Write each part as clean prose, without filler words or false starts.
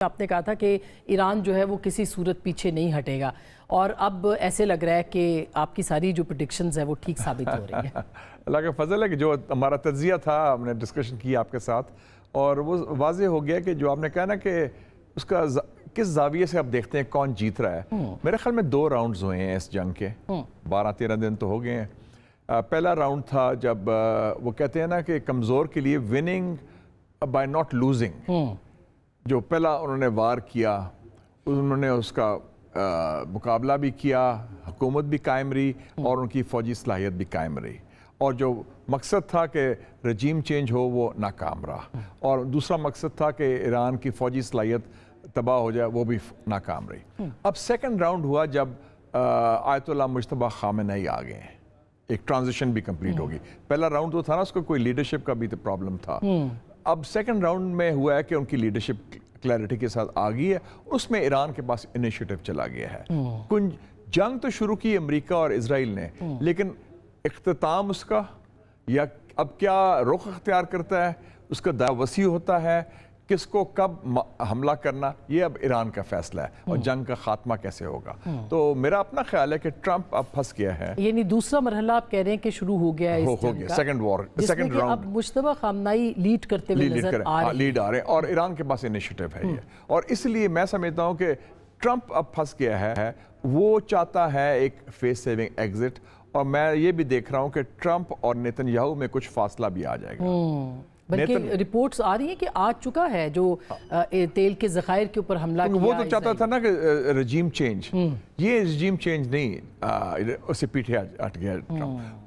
آپ نے کہا تھا کہ ایران جو ہے وہ کسی صورت پیچھے نہیں ہٹے گا، اور اب ایسے لگ رہا ہے کہ آپ کی ساری جو پریڈکشنز ہیں وہ ٹھیک ثابت ہو رہی ہیں۔ اللہ کا فضل ہے کہ جو ہمارا تجزیہ تھا ہم نے ڈسکشن کی آپ کے ساتھ، اور وہ واضح ہو گیا کہ جو آپ نے کہا نا کہ اس کا کس زاویے سے آپ دیکھتے ہیں کون جیت رہا ہے۔ میرے خیال میں 2 راؤنڈز ہوئے ہیں اس جنگ کے، 12-13 دن تو ہو گئے ہیں۔ پہلا راؤنڈ تھا جب وہ کہتے ہیں نا کہ کمزور کے لیے وننگ بائی ناٹ لوزنگ، جو پہلا انہوں نے وار کیا، انہوں نے اس کا مقابلہ بھی کیا، حکومت بھی قائم رہی اور ان کی فوجی صلاحیت بھی قائم رہی، اور جو مقصد تھا کہ رجیم چینج ہو وہ ناکام رہا، اور دوسرا مقصد تھا کہ ایران کی فوجی صلاحیت تباہ ہو جائے، وہ بھی ناکام رہی۔ اب سیکنڈ راؤنڈ ہوا جب آیت اللہ مجتبیٰ خامنئی آ گئے ہیں، ایک ٹرانزیشن بھی کمپلیٹ ہوگی۔ پہلا راؤنڈ تو تھا نا اس کو کوئی لیڈرشپ کا بھی تو پرابلم تھا، اب سیکنڈ راؤنڈ میں ہوا ہے کہ ان کی لیڈرشپ کلیئرٹی کے ساتھ آ گئی ہے، اس میں ایران کے پاس انیشیٹو چلا گیا ہے۔ جنگ تو شروع کی امریکہ اور اسرائیل نے، لیکن اختتام اس کا یا اب کیا رخ اختیار کرتا ہے، اس کا دائرہ وسیع ہوتا ہے، کس کو کب حملہ کرنا، یہ اب ایران کا فیصلہ ہے، اور جنگ کا خاتمہ کیسے ہوگا۔ تو میرا اپنا خیال ہے کہ ٹرمپ اب پھنس گیا ہے، یعنی دوسرا مرحلہ آپ کہہ رہے ہیں کہ شروع ہو گیا ہے اس جنگ کا، سیکنڈ وار، سیکنڈ راؤنڈ، اب مجتبیٰ خامنئی لیڈ کرتے ہوئے نظر آ رہے ہیں، اور ایران کے پاس انیشیٹو ہے یہ، اور اس لیے میں سمجھتا ہوں کہ ٹرمپ اب پھنس گیا ہے، وہ چاہتا ہے ایک فیس سیونگ ایگزٹ، اور میں یہ بھی دیکھ رہا ہوں کہ ٹرمپ اور نیتن یاہو میں کچھ فاصلہ بھی آ جائے گا، بلکہ رپورٹس آ رہی ہیں کہ آ چکا ہے جو تیل کے ذخائر کے اوپر حملہ کیا۔ وہ تو چاہتا تھا نا کہ رجیم چینج، یہ رجیم چینج نہیں، اسے پیٹھے ہٹ گیا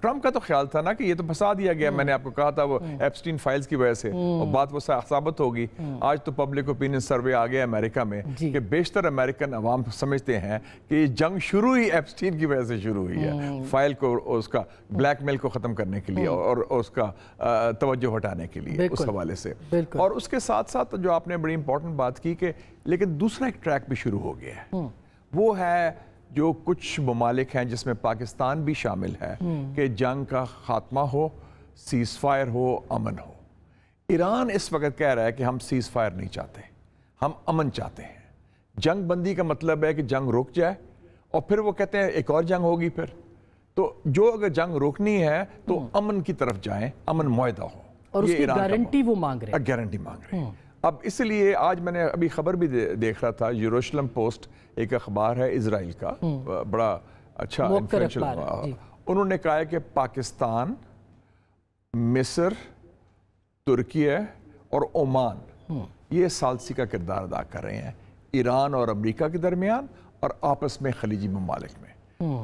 ٹرمپ کا تو خیال تھا نا کہ یہ تو پھنسا دیا گیا، میں نے آپ کو کہا تھا وہ ایپسٹین فائلز کی وجہ سے، اور بات وہ ثابت ہوگی۔ آج تو پبلک اوپینین سروے آ گیا امریکہ میں کہ بیشتر امریکن عوام سمجھتے ہیں کہ یہ جنگ شروع ہی ایپسٹین کی وجہ سے شروع ہوئی ہے، فائل کو، اس کا بلیک میل کو ختم کرنے کے لیے اور اس کا توجہ ہٹانے کے لیے، اس حوالے سے۔ اور اس کے ساتھ ساتھ جو آپ نے بڑی امپورٹنٹ بات کی کہ لیکن دوسرا ایک ٹریک بھی شروع ہو گیا ہے، وہ ہے جو کچھ ممالک ہیں جس میں پاکستان بھی شامل ہے کہ جنگ کا خاتمہ ہو، سیز فائر ہو، امن ہو۔ ایران اس وقت کہہ رہا ہے کہ ہم سیز فائر نہیں چاہتے، ہم امن چاہتے ہیں۔ جنگ بندی کا مطلب ہے کہ جنگ رک جائے، اور پھر وہ کہتے ہیں ایک اور جنگ ہوگی پھر، تو جو اگر جنگ روکنی ہے تو امن کی طرف جائیں، امن معاہدہ ہو، اور اس کی گارنٹی وہ مانگ رہے ہیں، گارنٹی مانگ رہے ہیں۔ اب اس لیے آج میں نے ابھی خبر بھی دیکھ رہا تھا، یروشلم پوسٹ ایک اخبار ہے اسرائیل کا، بڑا اچھا انفلوئنشل، انہوں نے کہا ہے کہ پاکستان، مصر، ترکیہ اور عمان یہ ثالثی کا کردار ادا کر رہے ہیں ایران اور امریکہ کے درمیان اور آپس میں خلیجی ممالک میں،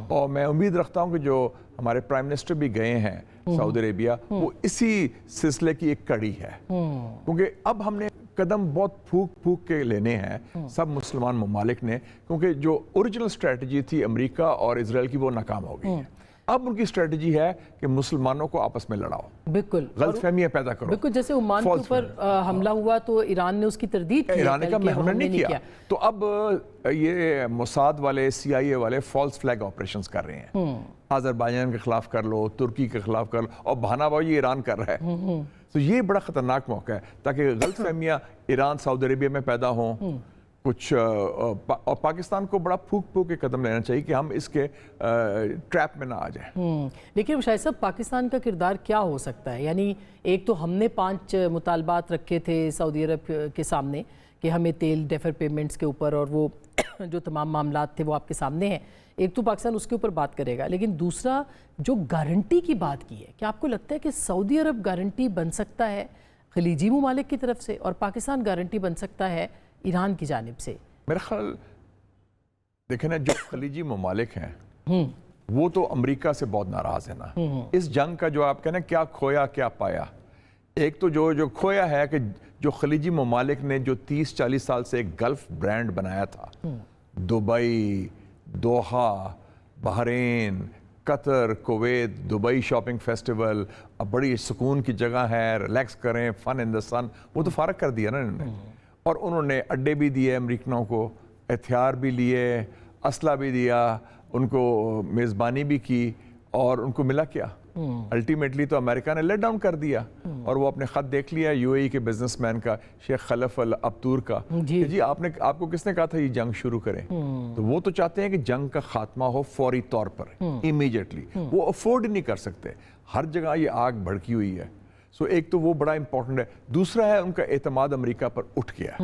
اور میں امید رکھتا ہوں کہ جو ہمارے پرائم منسٹر بھی گئے ہیں سعودی عربیہ، وہ اسی سلسلے کی ایک کڑی ہے، کیونکہ اب ہم نے قدم بہت پھونک کے لینے ہیں سب مسلمان ممالک نے، کیونکہ جو اوریجنل اسٹریٹجی تھی امریکہ اور اسرائیل کی وہ ناکام ہو گئی ہے۔ اب ان کی اسٹریٹجی ہے کہ مسلمانوں کو آپس میں لڑاؤ، بالکل غلط فہمیاں پیدا کرو، بالکل جیسے عمان کے اوپر حملہ ہوا تو ایران نے اس کی تردید کی، ایران نے کہا ہم نے نہیں کیا، تو اب یہ موساد والے، CIA والے فالس فلیگ آپریشنز کر رہے ہیں، آذربائیجان کے خلاف کر لو، ترکی کے خلاف کر لو، اور بہانہ بازی ایران کر رہا ہے، تو یہ بڑا خطرناک موقع ہے تاکہ غلط فہمیاں ایران سعودی عربیہ میں پیدا ہوں کچھ، اور پاکستان کو بڑا پھونک کے قدم لینا چاہیے کہ ہم اس کے ٹریپ میں نہ آ جائیں۔ لیکن شاہد صاحب، پاکستان کا کردار کیا ہو سکتا ہے؟ یعنی ایک تو ہم نے 5 مطالبات رکھے تھے سعودی عرب کے سامنے کہ ہمیں تیل ڈیفر پیمنٹس کے اوپر، اور وہ جو تمام معاملات تھے وہ آپ کے سامنے ہیں، ایک تو پاکستان اس کے اوپر بات کرے گا، لیکن دوسرا جو گارنٹی کی بات کی ہے، کیا آپ کو لگتا ہے کہ سعودی عرب گارنٹی بن سکتا ہے خلیجی ممالک کی طرف سے، اور پاکستان گارنٹی بن سکتا ہے ایران کی جانب سے؟ میرا خیال دیکھیں نا، جو خلیجی ممالک ہیں وہ تو امریکہ سے بہت ناراض ہے نا، اس جنگ کا جو آپ کہنا کیا کھویا کیا پایا، ایک تو جو کھویا ہے کہ جو خلیجی ممالک نے جو 30-40 سال سے ایک گلف برانڈ بنایا تھا، دبئی، دوحہ، بحرین، قطر، کویت، دبئی شاپنگ فیسٹیول، اب بڑی سکون کی جگہ ہے، ریلیکس کریں، فن ان دا سن، وہ تو فارغ کر دیا نا انہوں نے، اور انہوں نے اڈے بھی دیے امریکنوں کو، ہتھیار بھی لیے، اسلحہ بھی دیا، ان کو میزبانی بھی کی، اور ان کو ملا کیا؟ الٹیمیٹلی تو امریکہ نے لیٹ ڈاؤن کر دیا اور وہ اپنے خط دیکھ لیا یو اے ای کے بزنس مین کا شیخ خلف الابتور کا کہ جی آپ کو کس نے کہا تھا یہ جنگ شروع کریں، تو وہ تو چاہتے ہیں کہ جنگ کا خاتمہ ہو فوری طور پر امیجیٹلی، وہ افورڈ نہیں کر سکتے، ہر جگہ یہ آگ بھڑکی ہوئی ہے. سو ایک تو وہ بڑا امپورٹنٹ ہے، دوسرا ہے ان کا اعتماد امریکہ پر اٹھ گیا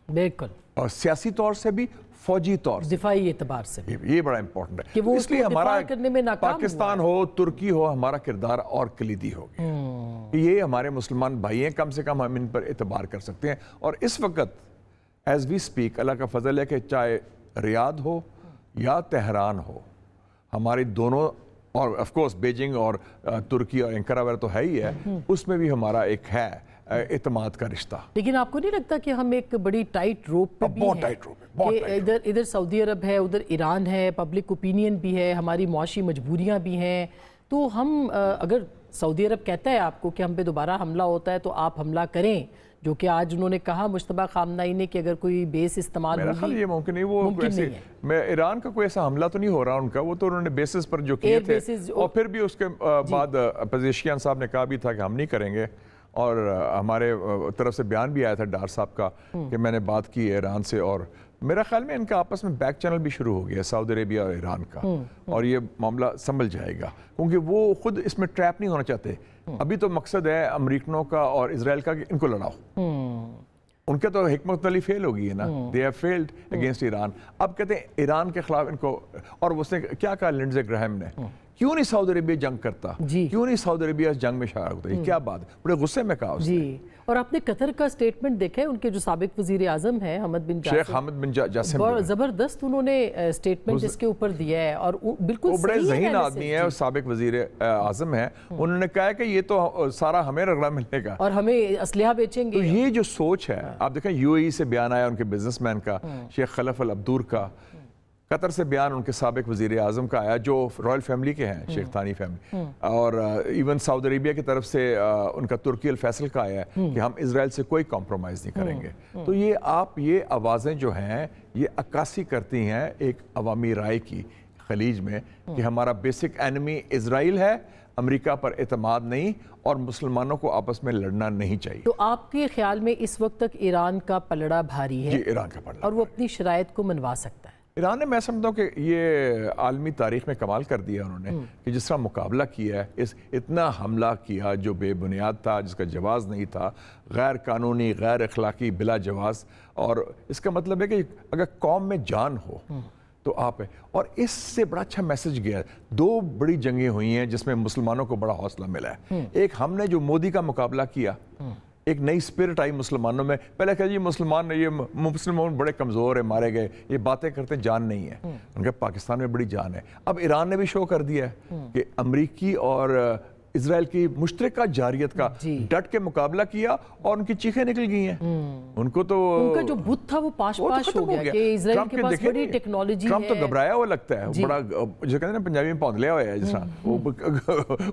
بالکل، اور سیاسی طور سے بھی فوجی طور سے دفاعی اعتبار سے یہ بڑا امپورٹنٹ ہے. کہ وہ اس لیے ہمارا کرنے میں ناکام پاکستان ہو ترکی ہو ہمارا کردار اور کلیدی ہو گیا کہ یہ ہمارے مسلمان بھائی ہیں، کم سے کم ہم ان پر اعتبار کر سکتے ہیں. اور اس وقت ایز وی اسپیک اللہ کا فضل ہے کہ چاہے ریاض ہو یا تہران ہو، ہماری دونوں، اور آف کورس بیجنگ اور ترکی اور انقرہ وغیرہ تو ہے ہی ہے، اس میں بھی ہمارا ایک ہے اعتماد کا رشتہ. لیکن آپ کو نہیں لگتا کہ ہم ایک بڑی ٹائٹ روپ پہ بھی بہت ہیں ٹائٹ روپ ہے، کہ ادھر سعودی عرب ہے، ادھر ایران ہے، پبلک اوپینین بھی ہے، ہماری معاشی مجبوریاں بھی ہیں، تو ہم اگر سعودی عرب کہتا ہے آپ کو کہ ہم پہ دوبارہ حملہ ہوتا ہے تو آپ حملہ کریں، جو کہ آج انہوں نے کہا مجتبیٰ خامنہئی نے کہ اگر کوئی بیس استعمال میرا خیال یہ ممکن نہیں، وہ ایسے میں ایران کا کوئی ایسا حملہ تو نہیں ہو رہا ان کا، وہ تو انہوں نے بیسز پر جو کیے تھے، اور پھر بھی اس کے بعد پزیشکیان صاحب نے کہا بھی تھا کہ ہم نہیں کریں گے، اور ہمارے طرف سے بیان بھی آیا تھا ڈار صاحب کا کہ میں نے بات کی ہے ایران سے، اور میرا خیال میں ان کا آپس میں بیک چینل بھی شروع ہو گیا سعودی عربیہ اور ایران کا، اور یہ معاملہ سنبھل جائے گا کیونکہ وہ خود اس میں ٹریپ نہیں ہونا چاہتے. ابھی تو مقصد ہے امریکنوں کا اور اسرائیل کا کہ ان کو لڑاؤ، ان کے تو حکمت علی فیل ہو گئی ہے نا، they have failed against Iran. اب کہتے ہیں ایران کے خلاف ان کو، اور اس نے کیا کہا لنڈزے گراہم نے، کیوں نہیں سعودی عربیہ جنگ کرتا، کیوں نہیں سعودی عربیہ اس جنگ میں شامل ہوتا، یہ کیا بات ہے، بڑے غصے میں کہا اس نے. جی، اور آپ نے قطر کا سٹیٹمنٹ دیکھا ہے، ان کے جو سابق وزیر اعظم ہیں حمد بن جاسم، شیخ حمد بن جاسم، بہت زبردست انہوں نے سٹیٹمنٹ اس کے اوپر دیا ہے، اور بالکل وہ بڑے ذہین آدمی ہے، سابق وزیر اعظم ہے، انہوں نے کہا ہے کہ یہ تو سارا ہمیں رگڑا ملے گا اور ہمیں اسلحہ بیچیں گے. تو یہ جو سوچ ہے، آپ دیکھیں یو اے ای سے بیان آیا ان کے بزنس مین کا شیخ خلف الابتور کا، قطر سے بیان ان کے سابق وزیر اعظم کا آیا جو رائل فیملی کے ہیں، شیخ ثانی فیملی، اور ایون سعودی عربیہ کی طرف سے ان کا ترکی الفیصل کا آیا ہے کہ ہم اسرائیل سے کوئی کمپرومائز نہیں کریں گے. تو یہ آوازیں جو ہیں یہ عکاسی کرتی ہیں ایک عوامی رائے کی خلیج میں کہ ہمارا بیسک اینمی اسرائیل ہے، امریکہ پر اعتماد نہیں، اور مسلمانوں کو آپس میں لڑنا نہیں چاہیے. تو آپ کے خیال میں اس وقت تک ایران کا پلڑا بھاری ہے؟ جی، ایران کا پلڑا، اور وہ اپنی شرائط کو منوا سکتا ہے. ایران نے، میں سمجھتا ہوں کہ یہ عالمی تاریخ میں کمال کر دیا انہوں نے کہ جس طرح مقابلہ کیا ہے، اتنا حملہ کیا جو بے بنیاد تھا، جس کا جواز نہیں تھا، غیر قانونی، غیر اخلاقی، بلا جواز. اور اس کا مطلب ہے کہ اگر قوم میں جان ہو تو آپ ہے. اور اس سے بڑا اچھا میسج گیا ہے. 2 بڑی جنگیں ہوئی ہیں جس میں مسلمانوں کو بڑا حوصلہ ملا ہے. ایک ہم نے جو مودی کا مقابلہ کیا، ایک نئی سپرٹ آئی مسلمانوں میں. پہلے کہ یہ مسلمان بڑے کمزور ہیں، مارے گئے، یہ باتیں کرتے جان نہیں ہے. ان کا پاکستان میں بڑی جان ہے. اب ایران نے بھی شو کر دیا ہے کہ امریکی اور اسرائیل کی مشترکہ جارحیت کا ڈٹ کے مقابلہ کیا، اور ان کی چیخیں نکل گئی ہیں. ان کو تو ان کا جو بت تھا وہ پاش پاش ہو گیا کہ اسرائیل کے پاس بڑی ٹیکنالوجی ہے. ٹرمپ تو گھبرایا ہوا لگتا ہے، بڑا جو کہتے ہیں نا پنجابی میں پوندلیا ہوا ہے، جس طرح وہ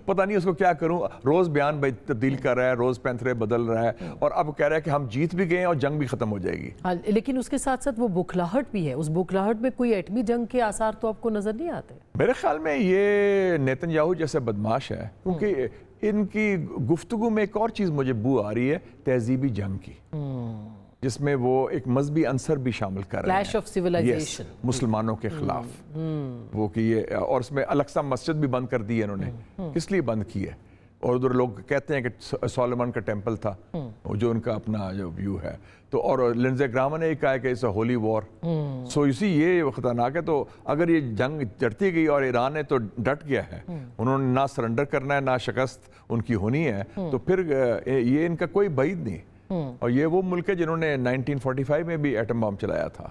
پتہ نہیں اس کو کیا کروں، روز بیان تبدیل کر رہا ہے، روز پینترے بدل رہا ہے، اور اب کہہ رہا ہے کہ ہم جیت بھی گئے اور جنگ بھی ختم ہو جائے گی. لیکن اس کے ساتھ ساتھ وہ بوکھلاہٹ بھی ہے. اس بوکھلاہٹ میں کوئی ایٹمی جنگ کے آثار تو آپ کو نظر نہیں آتے. میرے خیال میں یہ نیتن یاہو جیسے بدماش ہے، کیونکہ ان کی گفتگو میں ایک اور چیز مجھے بو آ رہی ہے، تہذیبی جنگ کی، جس میں وہ ایک مذہبی عنصر بھی شامل کر رہے ہیں، کلیش آف سیولائزیشن، مسلمانوں کے خلاف. وہ کہ یہ، اور اس میں الاقصی مسجد بھی بند کر دی ہے انہوں نے. کس لیے بند کی ہے؟ اور ادھر لوگ کہتے ہیں کہ سولومن کا ٹیمپل تھا، جو ان کا اپنا جو ویو ہے. تو اور لنڈزے گراہم نے یہ کہا کہ اٹس اے ہولی وار. سو اسی یہ خطرناک ہے. تو اگر یہ جنگ چڑھتی گئی اور ایران نے تو ڈٹ گیا ہے، انہوں نے نہ سرنڈر کرنا ہے، نہ شکست ان کی ہونی ہے، تو پھر یہ ان کا کوئی بعید نہیں. اور یہ وہ ملک ہے جنہوں نے 1945 میں بھی ایٹم بم چلایا تھا.